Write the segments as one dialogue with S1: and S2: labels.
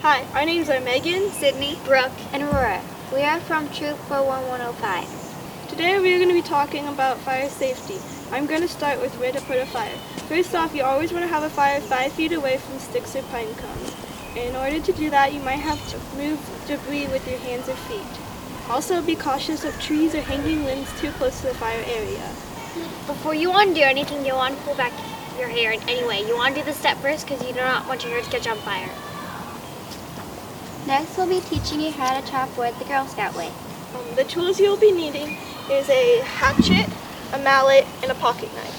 S1: Hi, our names are Megan,
S2: Sydney, Brooke, and Aurora. We are from Troop 41105.
S1: Today we're going to be talking about fire safety. I'm going to start with where to put a fire. First off, you always want to have a fire 5 feet away from sticks or pine cones. In order to do that, you might have to move debris with your hands or feet. Also, be cautious of trees or hanging limbs too close to the fire area.
S2: Before you want to do anything, you want to pull back your hair in any way. You want to do the step first because you do not want your hair to catch on fire. Next, we'll be teaching you how to chop wood the Girl Scout way.
S1: The tools you'll be needing is a hatchet, a mallet, and a pocket knife.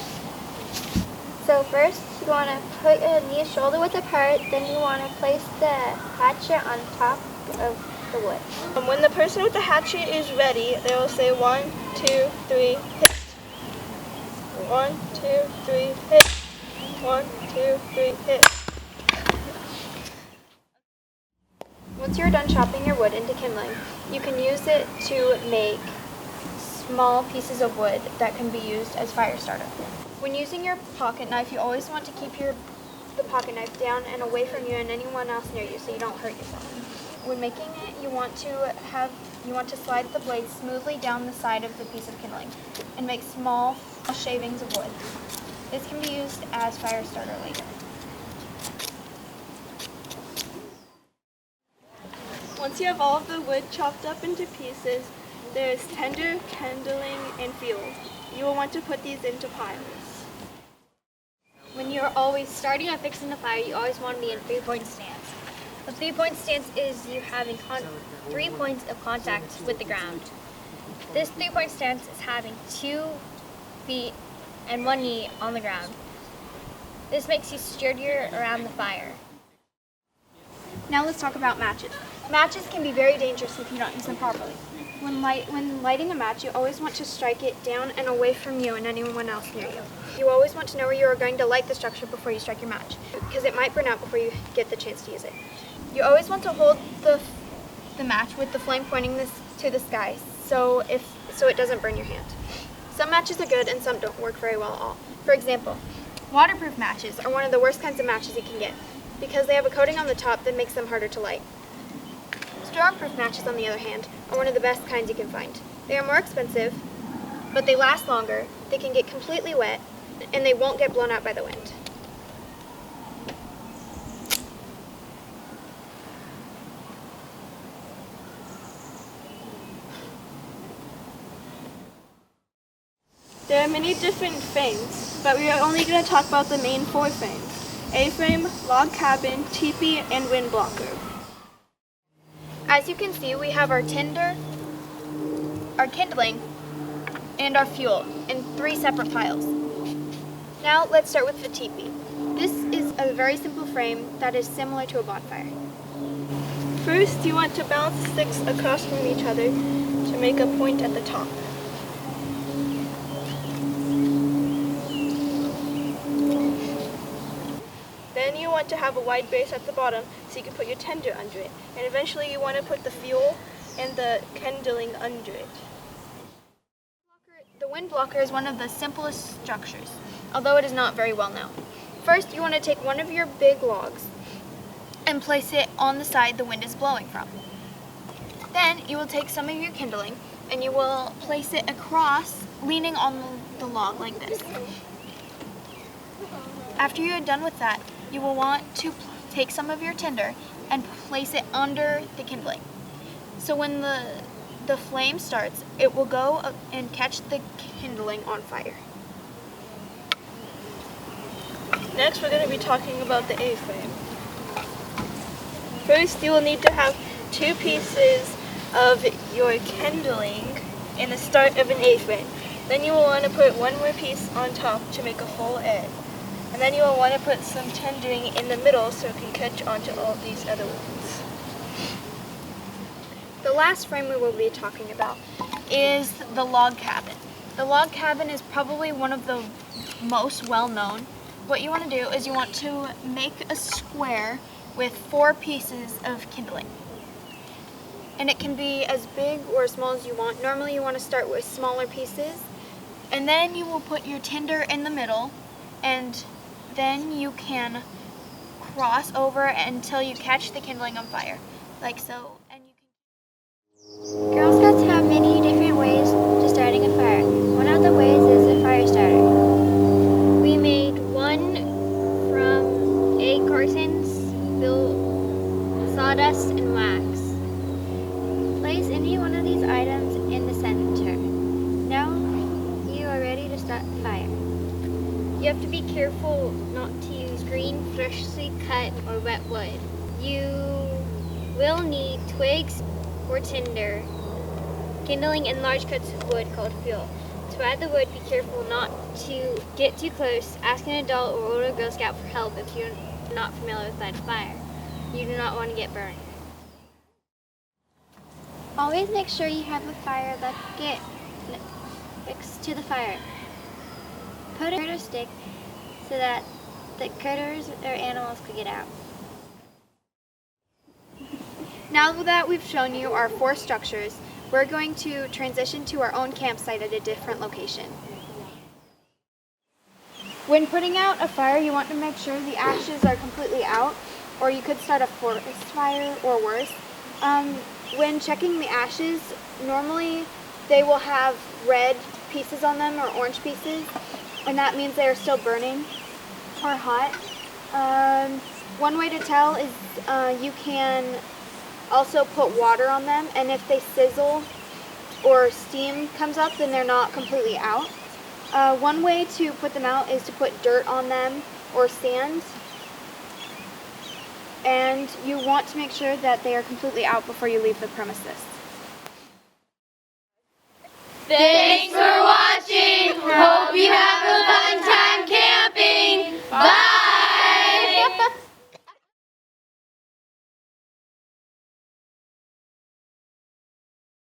S2: So first, you want to put your knees shoulder width apart, then you want to place the hatchet on top of the wood.
S1: When the person with the hatchet is ready, they will say 1, 2, 3, hit. 1, 2, 3, hit. 1, 2, 3, hit.
S2: Once you're done chopping your wood into kindling, you can use it to make small pieces of wood that can be used as fire starter. When using your pocket knife, you always want to keep the pocket knife down and away from you and anyone else near you so you don't hurt yourself. When making it, you want to slide the blade smoothly down the side of the piece of kindling and make small shavings of wood. This can be used as fire starter later.
S1: Once you have all of the wood chopped up into pieces, there is tinder, kindling, and fuel. You will want to put these into piles.
S2: When you're always starting on fixing the fire, you always want to be in 3-point stance. A 3-point stance is you having 3 points of contact with the ground. This 3-point stance is having 2 feet and 1 knee on the ground. This makes you sturdier around the fire. Now let's talk about matches. Matches can be very dangerous if you don't use them properly. When lighting a match, you always want to strike it down and away from you and anyone else near you. You always want to know where you are going to light the structure before you strike your match, because it might burn out before you get the chance to use it. You always want to hold the match with the flame pointing to the sky, so it doesn't burn your hand. Some matches are good and some don't work very well at all. For example, waterproof matches are one of the worst kinds of matches you can get, because they have a coating on the top that makes them harder to light. Stormproof matches, on the other hand, are one of the best kinds you can find. They are more expensive, but they last longer, they can get completely wet, and they won't get blown out by the wind.
S1: There are many different frames, but we are only going to talk about the main 4 frames: A-frame, log cabin, teepee, and wind blocker.
S2: As you can see, we have our tinder, our kindling, and our fuel in 3 separate piles. Now let's start with the teepee. This is a very simple frame that is similar to a bonfire.
S1: First, you want to bounce sticks across from each other to make a point at the top. Then you want to have a wide base at the bottom so you can put your tinder under it. And eventually you want to put the fuel and the kindling under it.
S2: The wind blocker is one of the simplest structures, although it is not very well known. First, you want to take one of your big logs and place it on the side the wind is blowing from. Then you will take some of your kindling and you will place it across, leaning on the log like this. After you are done with that, you will want to take some of your tinder and place it under the kindling. So when the flame starts, it will go and catch the kindling on fire.
S1: Next, we're going to be talking about the A-frame. First, you will need to have 2 pieces of your kindling in the start of an A-frame. Then you will want to put 1 more piece on top to make a full A. And then you will want to put some tendering in the middle so it can catch onto all these other ones.
S2: The last frame we will be talking about is the log cabin. The log cabin is probably one of the most well-known. What you want to do is you want to make a square with 4 pieces of kindling. And it can be as big or as small as you want. Normally you want to start with smaller pieces. And then you will put your tinder in the middle, and then you can
S3: cross over until you catch the kindling on fire, like so. And you can.
S2: Girl Scouts have many different ways to starting a fire. One of the ways is a fire starter. We made one from egg cartons, sawdust, and wax. Place any one of these items in the center. Now you are ready to start the fire. You have to be careful not to use green, freshly cut, or wet wood. You will need twigs or tinder, kindling, and large cuts of wood called fuel. To add the wood, be careful not to get too close. Ask an adult or older Girl Scout for help if you're not familiar with lighting a fire. You do not want to get burned. Always make sure you have a fire bucket next to the fire. Put a critter stick so that the critters or animals could get out.
S3: Now that we've shown you our 4 structures, we're going to transition to our own campsite at a different location. When putting out a fire, you want to make sure the ashes are completely out, or you could start a forest fire or worse. When checking the ashes, normally they will have red pieces on them or orange pieces, and that means they are still burning or hot. One way to tell is you can also put water on them, and if they sizzle or steam comes up, then they're not completely out. One way to put them out is to put dirt on them or sand, and you want to make sure that they are completely out before you leave the premises.
S4: Thanks for watching. Hope you have